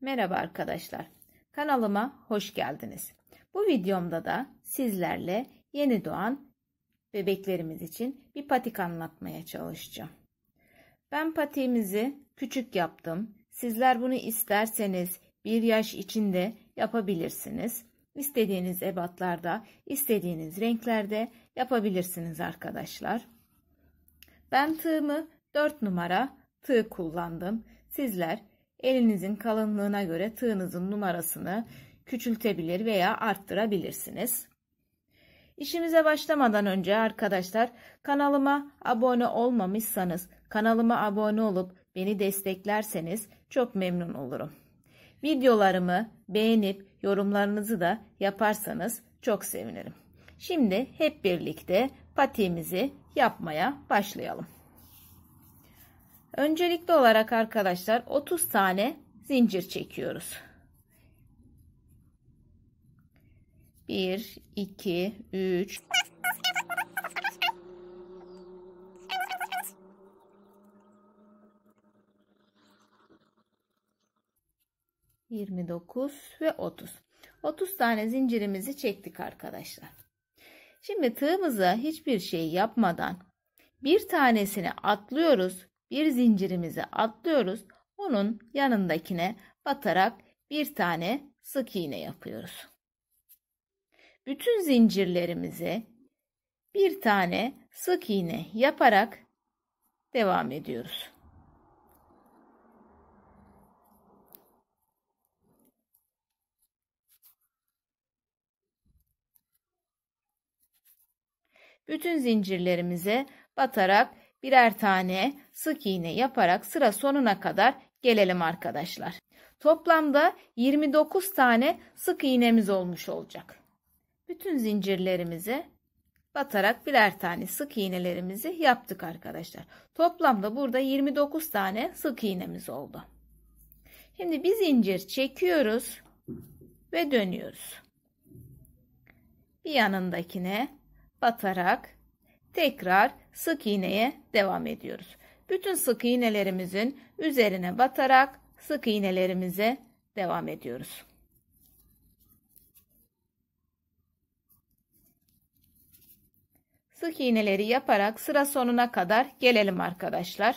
Merhaba arkadaşlar, kanalıma hoş geldiniz. Bu videomda da sizlerle yeni doğan bebeklerimiz için bir patik anlatmaya çalışacağım. Ben patiğimizi küçük yaptım. Sizler bunu isterseniz 1 yaş içinde yapabilirsiniz. İstediğiniz ebatlarda, istediğiniz renklerde yapabilirsiniz arkadaşlar. Ben tığımı 4 numara tığ kullandım. Sizler elinizin kalınlığına göre tığınızın numarasını küçültebilir veya arttırabilirsiniz. İşimize başlamadan önce arkadaşlar, kanalıma abone olmamışsanız kanalıma abone olup beni desteklerseniz çok memnun olurum. Videolarımı beğenip yorumlarınızı da yaparsanız çok sevinirim. Şimdi hep birlikte patiğimizi yapmaya başlayalım. Öncelikli olarak arkadaşlar 30 tane zincir çekiyoruz. 1, 2, 3, 29 ve 30. 30 tane zincirimizi çektik arkadaşlar. Şimdi tığımıza hiçbir şey yapmadan bir tanesini atlıyoruz. Bir zincirimizi atlıyoruz. Onun yanındakine batarak bir tane sık iğne yapıyoruz. Bütün zincirlerimize bir tane sık iğne yaparak devam ediyoruz. Bütün zincirlerimize batarak birer tane sık iğne yaparak sıra sonuna kadar gelelim arkadaşlar. Toplamda 29 tane sık iğnemiz olmuş olacak. Bütün zincirlerimize batarak birer tane sık iğnelerimizi yaptık arkadaşlar. Toplamda burada 29 tane sık iğnemiz oldu. Şimdi bir zincir çekiyoruz ve dönüyoruz. Bir yanındakine batarak tekrar sık iğneye devam ediyoruz. Bütün sık iğnelerimizin üzerine batarak sık iğnelerimize devam ediyoruz. Sık iğneleri yaparak sıra sonuna kadar gelelim arkadaşlar.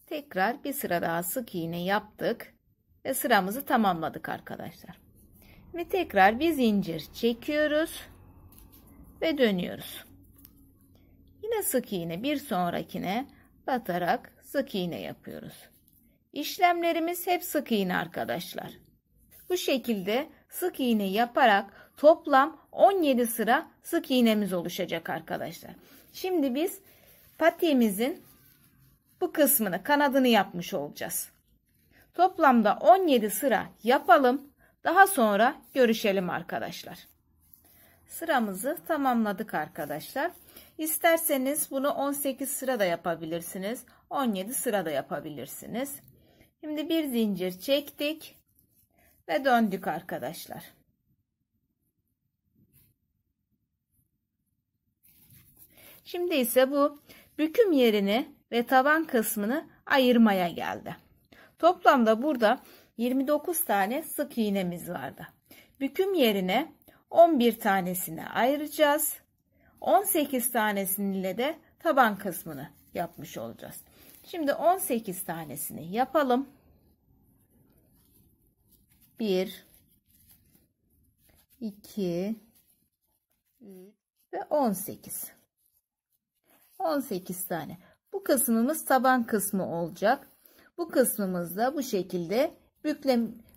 Tekrar bir sıra daha sık iğne yaptık ve sıramızı tamamladık arkadaşlar. Ve tekrar bir zincir çekiyoruz ve dönüyoruz. Yine sık iğne bir sonrakine batarak sık iğne yapıyoruz. İşlemlerimiz hep sık iğne arkadaşlar. Bu şekilde sık iğne yaparak toplam 17 sıra sık iğnemiz oluşacak arkadaşlar. Şimdi biz patiğimizin bu kısmını, kanadını yapmış olacağız. Toplamda 17 sıra yapalım. Daha sonra görüşelim arkadaşlar. Sıramızı tamamladık arkadaşlar. İsterseniz bunu 18 sıra da yapabilirsiniz. 17 sıra da yapabilirsiniz. Şimdi bir zincir çektik ve döndük arkadaşlar. Şimdi ise bu büküm yerini ve taban kısmını ayırmaya geldi. Toplamda burada 29 tane sık iğnemiz vardı. Büküm yerine 11 tanesini ayıracağız. 18 tanesiyle de taban kısmını yapmış olacağız. Şimdi 18 tanesini yapalım. 1, 2, 3 ve 18. 18 tane. Bu kısmımız taban kısmı olacak. Bu kısmımız da bu şekilde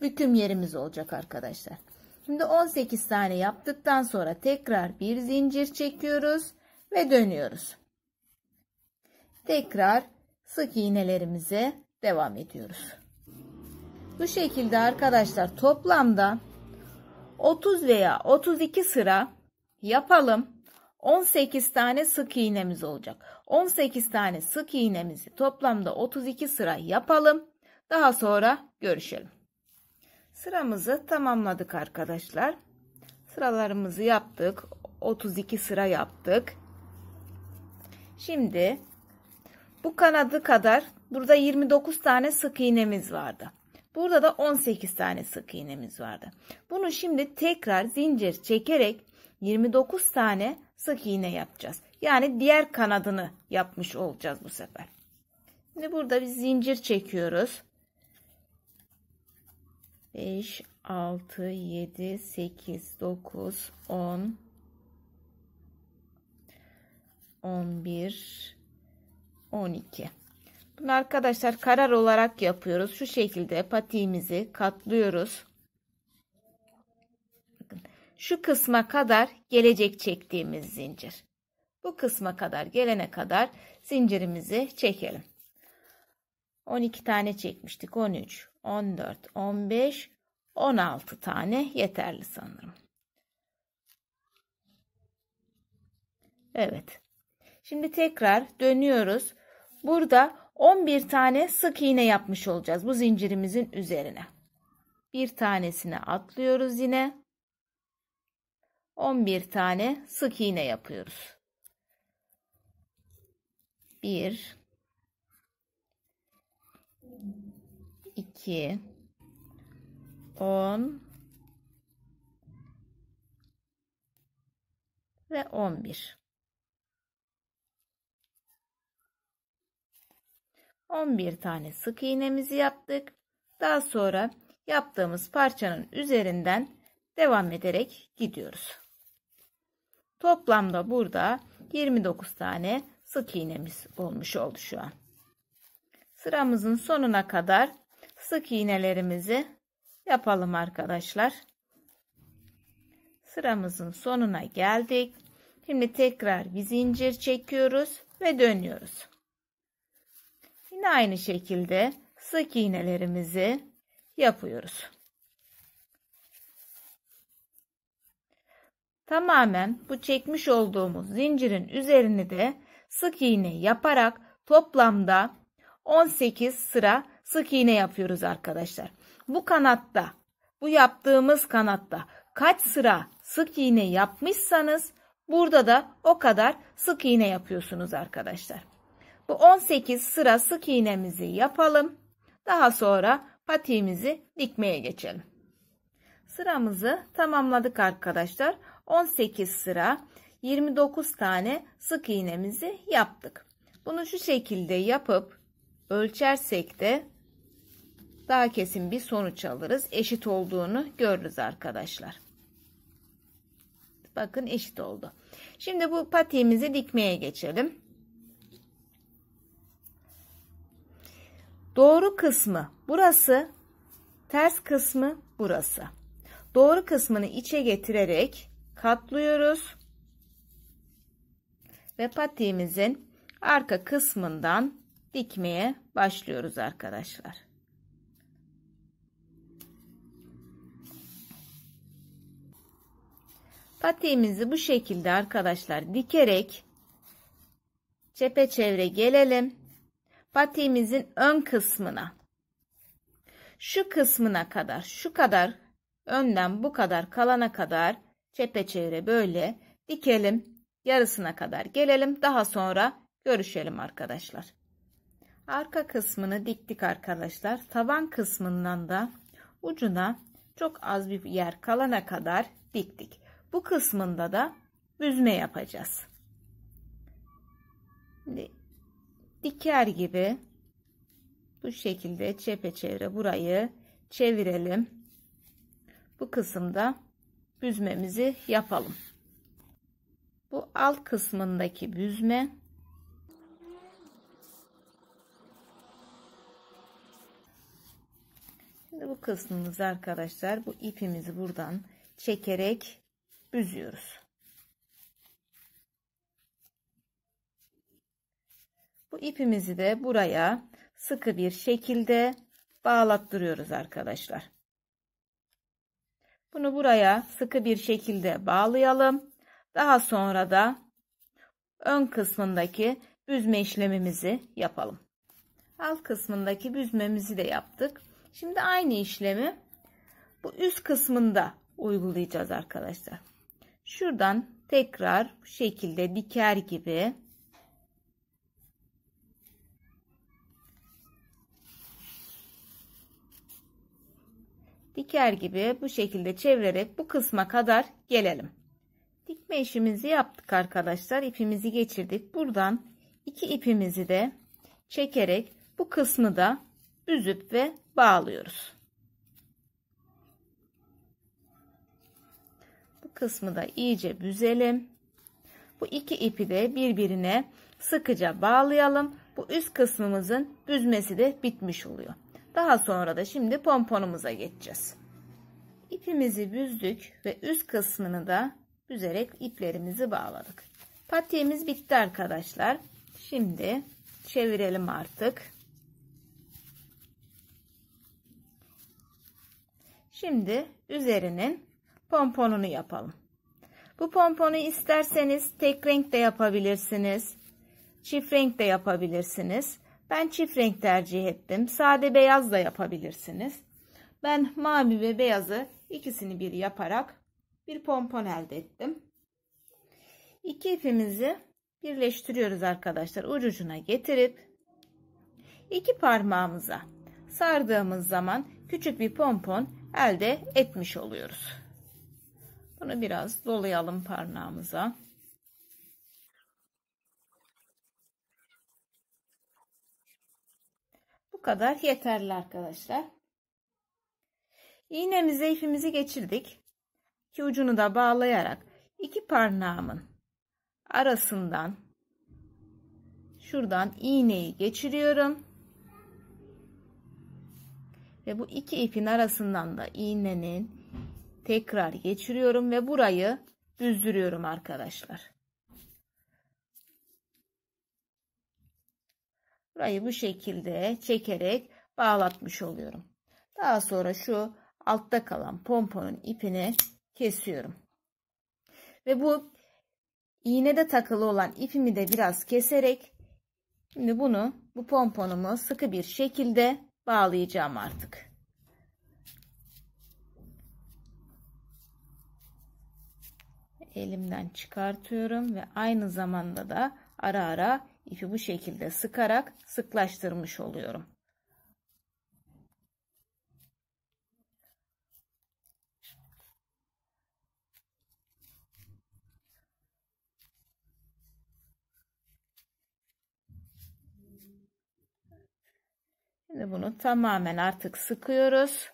büküm yerimiz olacak arkadaşlar. Şimdi 18 tane yaptıktan sonra tekrar bir zincir çekiyoruz ve dönüyoruz. Tekrar sık iğnelerimize devam ediyoruz. Bu şekilde arkadaşlar toplamda 30 veya 32 sıra yapalım. 18 tane sık iğnemiz olacak. 18 tane sık iğnemizi toplamda 32 sıra yapalım. Daha sonra görüşelim. Sıramızı tamamladık arkadaşlar. Sıralarımızı yaptık. 32 sıra yaptık. Şimdi bu kanadı kadar burada 29 tane sık iğnemiz vardı. Burada da 18 tane sık iğnemiz vardı. Bunu şimdi tekrar zincir çekerek 29 tane sık iğne yapacağız. Yani diğer kanadını yapmış olacağız bu sefer. Şimdi burada bir zincir çekiyoruz. 5, 6, 7, 8, 9, 10, 11, 12. Bunu arkadaşlar karar olarak yapıyoruz. Şu şekilde patiğimizi katlıyoruz. Bakın, şu kısma kadar gelecek çektiğimiz zincir. Bu kısma kadar gelene kadar zincirimizi çekelim. 12 tane çekmiştik. 13, 14, 15, 16 tane yeterli sanırım. Evet. Şimdi tekrar dönüyoruz. Burada 11 tane sık iğne yapmış olacağız bu zincirimizin üzerine. Bir tanesine atlıyoruz yine. 11 tane sık iğne yapıyoruz. 1, 2, 10 ve 11. 11 tane sık iğnemizi yaptık. Daha sonra yaptığımız parçanın üzerinden devam ederek gidiyoruz. Toplamda burada 29 tane sık iğnemiz olmuş oldu şu an. Sıramızın sonuna kadar sık iğnelerimizi yapalım arkadaşlar. Sıramızın sonuna geldik. Şimdi tekrar bir zincir çekiyoruz ve dönüyoruz. Yine aynı şekilde sık iğnelerimizi yapıyoruz. Tamamen bu çekmiş olduğumuz zincirin üzerini de sık iğne yaparak toplamda 18 sıra sık iğne yapıyoruz arkadaşlar. Bu kanatta, bu yaptığımız kanatta kaç sıra sık iğne yapmışsanız burada da o kadar sık iğne yapıyorsunuz arkadaşlar. Bu 18 sıra sık iğnemizi yapalım. Daha sonra patiğimizi dikmeye geçelim. Sıramızı tamamladık arkadaşlar. 18 sıra 29 tane sık iğnemizi yaptık. Bunu şu şekilde yapıp ölçersek de daha kesin bir sonuç alırız. Eşit olduğunu görürüz arkadaşlar. Bakın eşit oldu. Şimdi bu patiğimizi dikmeye geçelim. Doğru kısmı burası, ters kısmı burası. Doğru kısmını içe getirerek katlıyoruz. Ve patiğimizin arka kısmından dikmeye başlıyoruz arkadaşlar. Patiğimizi bu şekilde arkadaşlar dikerek çepeçevre gelelim. Patiğimizin ön kısmına, şu kısmına kadar, şu kadar önden bu kadar kalana kadar çepeçevre böyle dikelim. Yarısına kadar gelelim. Daha sonra görüşelim arkadaşlar. Arka kısmını diktik arkadaşlar. Taban kısmından da ucuna çok az bir yer kalana kadar diktik. Bu kısmında da büzme yapacağız. Şimdi diker gibi bu şekilde çepeçevre burayı çevirelim. Bu kısımda büzmemizi yapalım. Bu alt kısmındaki büzme şimdi bu kısmımızı arkadaşlar bu ipimizi buradan çekerek büzüyoruz. Bu ipimizi de buraya sıkı bir şekilde bağlattırıyoruz arkadaşlar. Bunu buraya sıkı bir şekilde bağlayalım. Daha sonra da ön kısmındaki büzme işlemimizi yapalım. Alt kısmındaki büzmemizi de yaptık. Şimdi aynı işlemi bu üst kısmında uygulayacağız arkadaşlar. Şuradan tekrar bu şekilde diker gibi diker gibi bu şekilde çevirerek bu kısma kadar gelelim. Dikme işimizi yaptık arkadaşlar. İpimizi geçirdik. Buradan iki ipimizi de çekerek bu kısmı da büzüp ve bağlıyoruz. Bu kısmı da iyice büzelim. Bu iki ipi de birbirine sıkıca bağlayalım. Bu üst kısmımızın büzmesi de bitmiş oluyor. Daha sonra da şimdi pomponumuza geçeceğiz. İpimizi büzdük ve üst kısmını da büzerek iplerimizi bağladık. Patiğimiz bitti arkadaşlar. Şimdi çevirelim artık. Şimdi üzerinin pomponunu yapalım. Bu pomponu isterseniz tek renk de yapabilirsiniz. Çift renk de yapabilirsiniz. Ben çift renk tercih ettim. Sade beyaz da yapabilirsiniz. Ben mavi ve beyazı ikisini bir yaparak bir pompon elde ettim. İki ipimizi birleştiriyoruz arkadaşlar. Ucucuna getirip iki parmağımıza sardığımız zaman küçük bir pompon elde etmiş oluyoruz. Bunu biraz dolayalım parmağımıza. Bu kadar yeterli arkadaşlar. İğnemize ipimizi geçirdik. İki ucunu da bağlayarak iki parmağımın arasından şuradan iğneyi geçiriyorum. Ve bu iki ipin arasından da iğnenin tekrar geçiriyorum ve burayı büzdürüyorum arkadaşlar. Burayı bu şekilde çekerek bağlatmış oluyorum. Daha sonra şu altta kalan pomponun ipini kesiyorum. Ve bu iğnede takılı olan ipimi de biraz keserek şimdi bu pomponumu sıkı bir şekilde bağlayacağım artık. Elimden çıkartıyorum ve aynı zamanda da ara ara ipi bu şekilde sıkarak sıklaştırmış oluyorum. Şimdi bunu tamamen artık sıkıyoruz.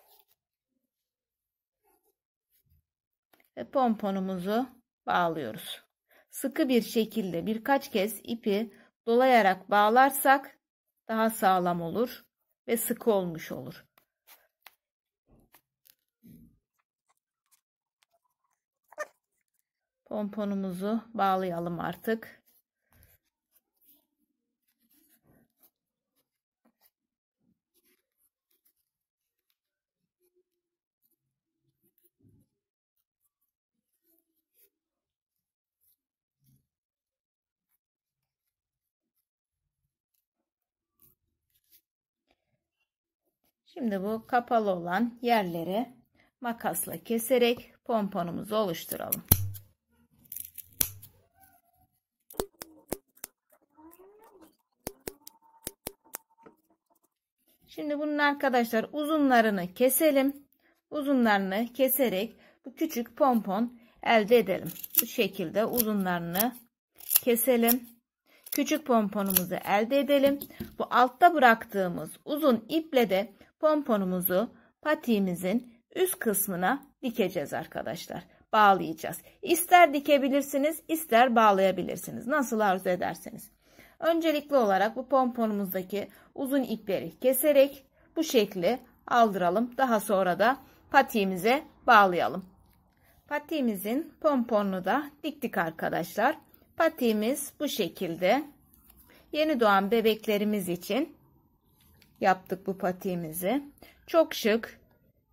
Ve pomponumuzu bağlıyoruz. Sıkı bir şekilde birkaç kez ipi dolayarak bağlarsak daha sağlam olur ve sıkı olmuş olur. Pomponumuzu bağlayalım artık. Şimdi bu kapalı olan yerleri makasla keserek pomponumuzu oluşturalım. Şimdi bunun arkadaşlar uzunlarını keselim. Uzunlarını keserek bu küçük pompon elde edelim. Bu şekilde uzunlarını keselim. Küçük pomponumuzu elde edelim. Bu altta bıraktığımız uzun iple de pomponumuzu patiğimizin üst kısmına dikeceğiz arkadaşlar. Bağlayacağız. İster dikebilirsiniz, ister bağlayabilirsiniz. Nasıl arzu ederseniz. Öncelikli olarak bu pomponumuzdaki uzun ipleri keserek bu şekli aldıralım. Daha sonra da patiğimize bağlayalım. Patiğimizin pomponunu da diktik arkadaşlar. Patiğimiz bu şekilde. Yeni doğan bebeklerimiz için yaptık bu patiğimizi. Çok şık,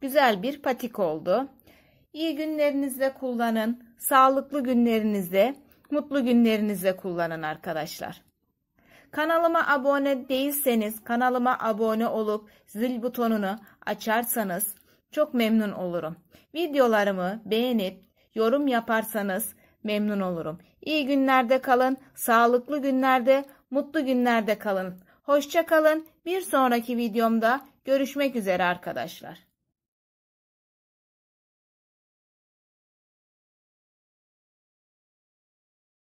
güzel bir patik oldu. İyi günlerinizde kullanın. Sağlıklı günlerinizde, mutlu günlerinizde kullanın arkadaşlar. Kanalıma abone değilseniz kanalıma abone olup zil butonunu açarsanız çok memnun olurum. Videolarımı beğenip yorum yaparsanız memnun olurum. İyi günlerde kalın, sağlıklı günlerde, mutlu günlerde kalın. Hoşça kalın. Bir sonraki videomda görüşmek üzere arkadaşlar.